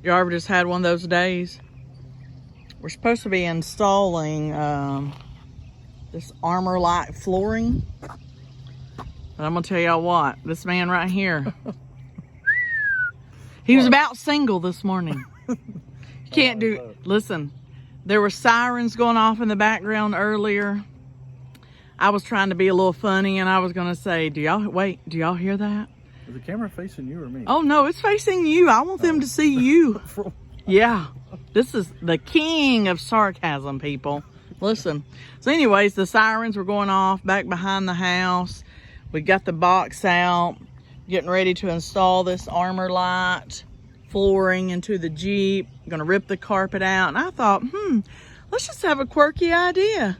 You ever just had one of those days? We're supposed to be installing this Armorlite flooring. But I'm gonna tell y'all what, this man right here, he was about single this morning. You can't do, listen, there were sirens going off in the background earlier. I was trying to be a little funny and I was gonna say, do y'all hear that? Is the camera facing you or me? Oh no, it's facing you. I want them to see you. Yeah, this is the king of sarcasm, people. Listen. So anyways, the sirens were going off back behind the house. We got the box out, getting ready to install this Armorlite flooring into the Jeep. Gonna rip the carpet out. And I thought, let's just have a quirky idea.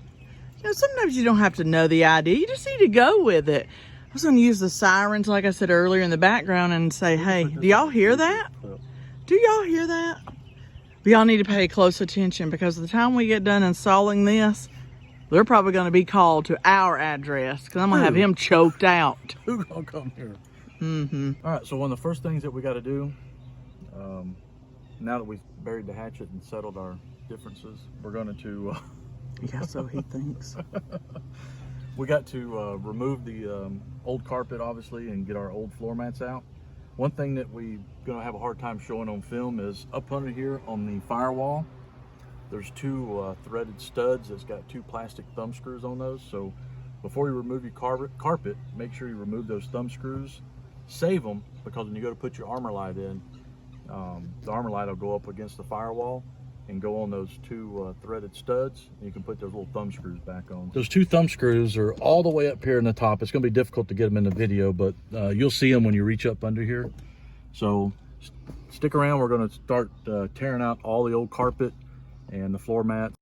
You know, sometimes you don't have to know the idea. You just need to go with it. I was gonna use the sirens, like I said earlier, in the background and say, hey, do y'all hear that? Do y'all hear that? But y'all need to pay close attention because the time we get done installing this, they're probably going to be called to our address because I'm going to have him choked out. Who gonna come here? Mm-hmm. All right, so one of the first things that we got to do, now that we've buried the hatchet and settled our differences, we're going to... Yeah, so he thinks. We got to remove the old carpet, obviously, and get our old floor mats out. One thing that we're going to have a hard time showing on film is up under here on the firewall. There's two threaded studs that's got two plastic thumb screws on those. So before you remove your carpet, make sure you remove those thumb screws. Save them, because when you go to put your Armorlite in, the Armorlite will go up against the firewall and go on those two threaded studs, and you can put those little thumb screws back on. Those two thumb screws are all the way up here in the top. It's going to be difficult to get them in the video, but you'll see them when you reach up under here. So stick around. We're going to start tearing out all the old carpet and the floor mat.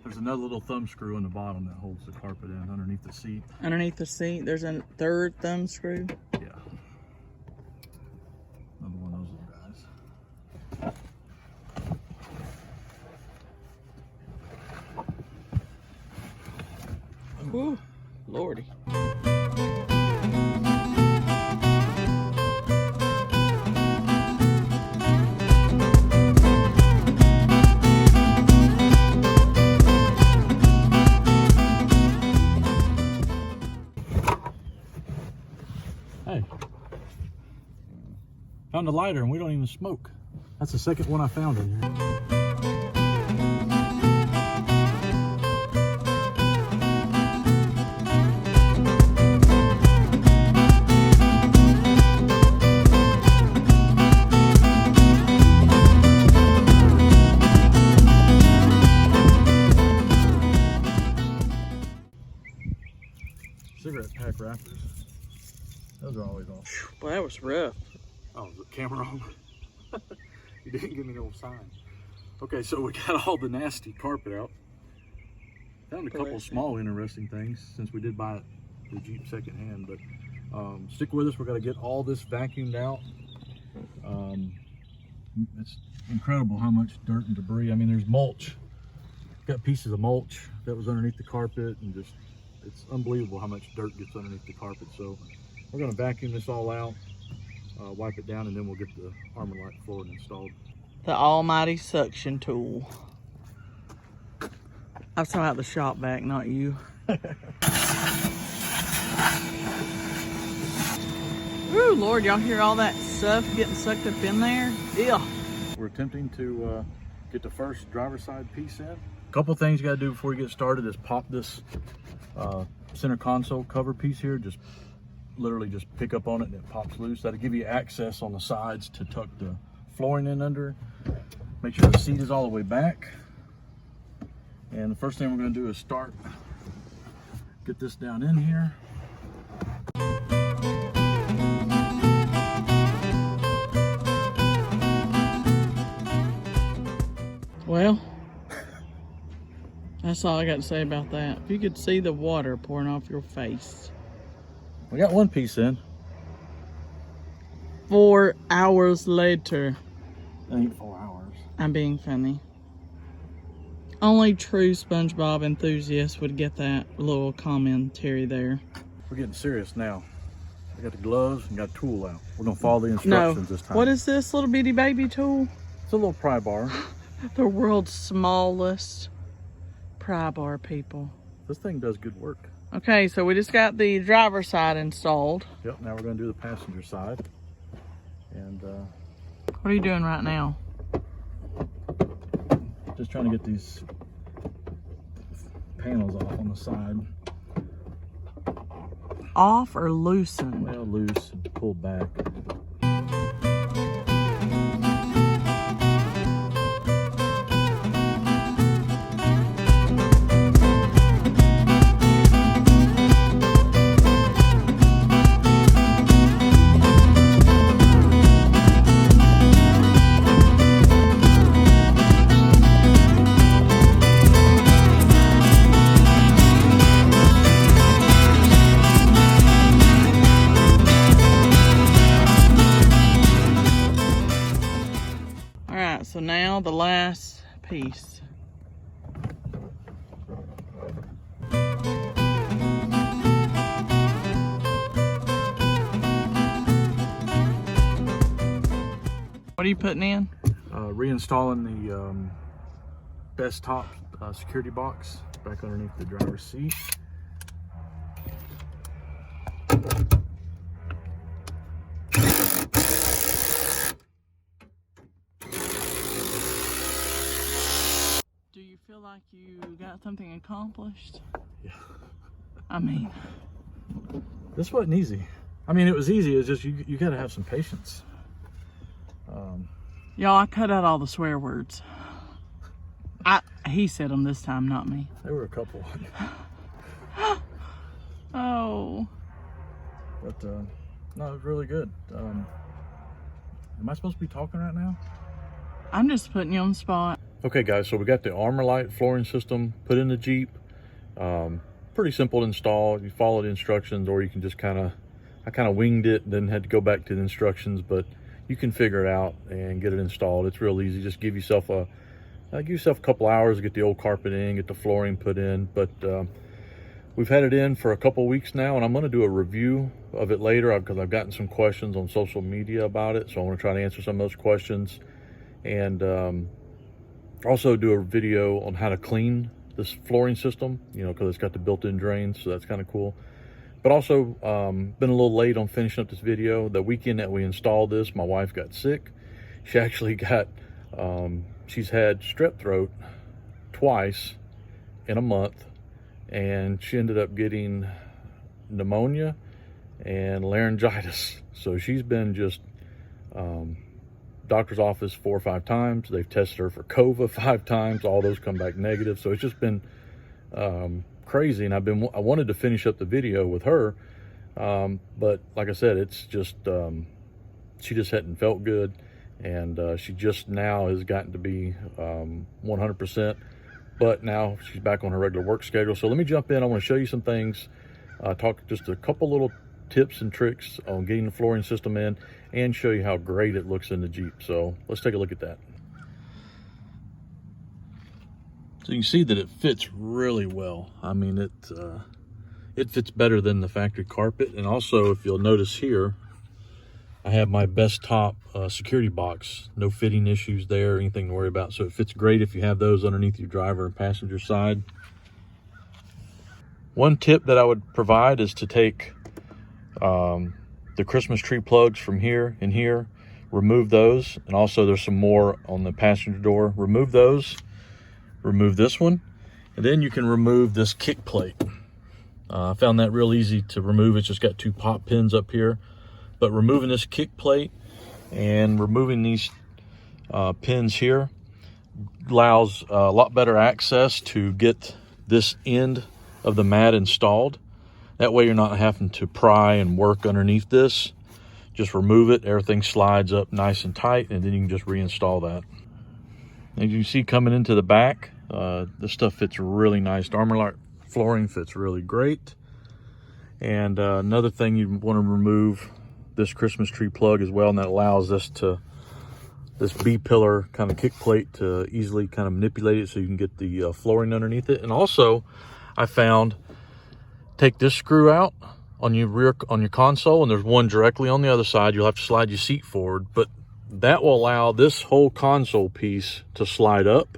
There's another little thumb screw in the bottom that holds the carpet in underneath the seat. Underneath the seat, there's a third thumb screw. Yeah. Another one of those little guys. Whew, Lordy. Hey, found a lighter and we don't even smoke. That's the second one I found in here. Cigarette pack wrappers. Those are always on. Well, that was rough. Oh, is the camera on? You didn't give me no sign. Okay, so we got all the nasty carpet out. Found a couple small interesting things since we did buy the Jeep secondhand, but stick with us. We're going to get all this vacuumed out. It's incredible how much dirt and debris. I mean, there's mulch. Got pieces of mulch that was underneath the carpet, and just it's unbelievable how much dirt gets underneath the carpet. So we're going to vacuum this all out, wipe it down, and then we'll get the Armorlite flooring installed. The almighty suction tool. I was talking about the shop vac, not you. Ooh, Lord, y'all hear all that stuff getting sucked up in there? Yeah. We're attempting to get the first driver's side piece in. A couple things you got to do before you get started is pop this center console cover piece here. Just literally just pick up on it and it pops loose. That'll give you access on the sides to tuck the flooring in under. Make sure the seat is all the way back. And the first thing we're going to do is get this down in here. Well, that's all I got to say about that. If you could see the water pouring off your face. We got one piece in. 4 hours later. It ain't 4 hours. I'm being funny. Only true SpongeBob enthusiasts would get that little commentary there. We're getting serious now. I got the gloves and got a tool out. We're gonna follow the instructions this time. What is this little bitty baby tool? It's a little pry bar. The world's smallest pry bar, people. This thing does good work. Okay, so we just got the driver's side installed. Yep, now we're gonna do the passenger side. And what are you doing right now? just trying to get these panels off on the side. Off or loosened? Well, loose and pulled back. So now the last piece. What are you putting in? Reinstalling the best top security box back underneath the driver's seat. Do you feel like you got something accomplished? Yeah. I mean, this wasn't easy. I mean, it was easy. It's just you got to have some patience. Y'all, I cut out all the swear words. He said them this time, not me. There were a couple. Oh. But no, it was really good. Am I supposed to be talking right now? I'm just putting you on the spot. Okay guys, so we got the Armorlite flooring system put in the Jeep. Pretty simple to install. You follow the instructions, or you can just I kind of winged it, then had to go back to the instructions, but you can figure it out and get it installed. It's real easy. Just give yourself a couple hours to get the old carpet in, get the flooring put in. But we've had it in for a couple weeks now, and I'm going to do a review of it later because I've gotten some questions on social media about it. So I want to try to answer some of those questions, and also do a video on how to clean this flooring system, you know, because it's got the built-in drains, so that's kind of cool. But also been a little late on finishing up this video. The weekend that we installed this, my wife got sick. She actually got she's had strep throat twice in a month, and she ended up getting pneumonia and laryngitis. So she's been just doctor's office 4 or 5 times. They've tested her for COVID 5 times. All those come back negative. So it's just been crazy. And I wanted to finish up the video with her, but like I said, it's just she just hadn't felt good, and she just now has gotten to be 100%. But now she's back on her regular work schedule. So let me jump in. I want to show you some things, talk just a couple little tips and tricks on getting the flooring system in, and show you how great it looks in the Jeep. So let's take a look at that. So you can see that it fits really well. I mean, it fits better than the factory carpet. And also, if you'll notice here, I have my best top security box. No fitting issues there, anything to worry about. So it fits great if you have those underneath your driver and passenger side. One tip that I would provide is to take the Christmas tree plugs from here and here, remove those, and also there's some more on the passenger door. Remove those, remove this one, and then you can remove this kick plate. I found that real easy to remove. It's just got 2 pop pins up here, but removing this kick plate and removing these pins here allows a lot better access to get this end of the mat installed. That way you're not having to pry and work underneath this. Just remove it, everything slides up nice and tight, and then you can just reinstall that. As you can see coming into the back, this stuff fits really nice. The Armorlite flooring fits really great. And another thing, you want to remove this Christmas tree plug as well, and that allows this to this B-pillar kind of kick plate to easily kind of manipulate it so you can get the flooring underneath it. And also I found, take this screw out on your console, and there's one directly on the other side. You'll have to slide your seat forward, but that will allow this whole console piece to slide up,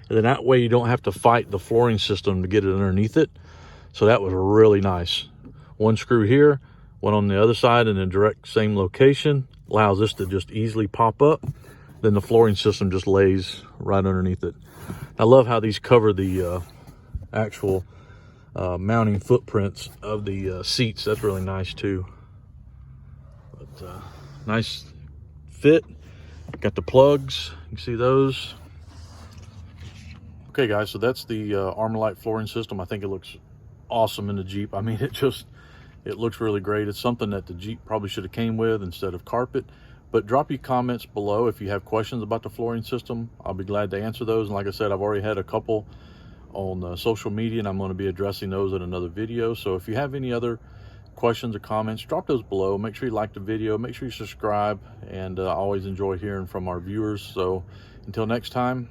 and then that way you don't have to fight the flooring system to get it underneath it. So that was really nice. One screw here, one on the other side in the direct same location, allows this to just easily pop up. Then the flooring system just lays right underneath it. I love how these cover the actual mounting footprints of the seats. That's really nice too. But nice fit. Got the plugs, you can see those. Okay guys, so that's the Armorlite flooring system. I think it looks awesome in the Jeep. I mean, it looks really great. It's something that the Jeep probably should have came with instead of carpet. But drop your comments below if you have questions about the flooring system. I'll be glad to answer those. And like I said, I've already had a couple on social media, and I'm going to be addressing those in another video. So if you have any other questions or comments, drop those below. Make sure you like the video, make sure you subscribe, and I always enjoy hearing from our viewers. So until next time,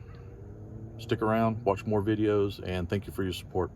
stick around, watch more videos, and thank you for your support.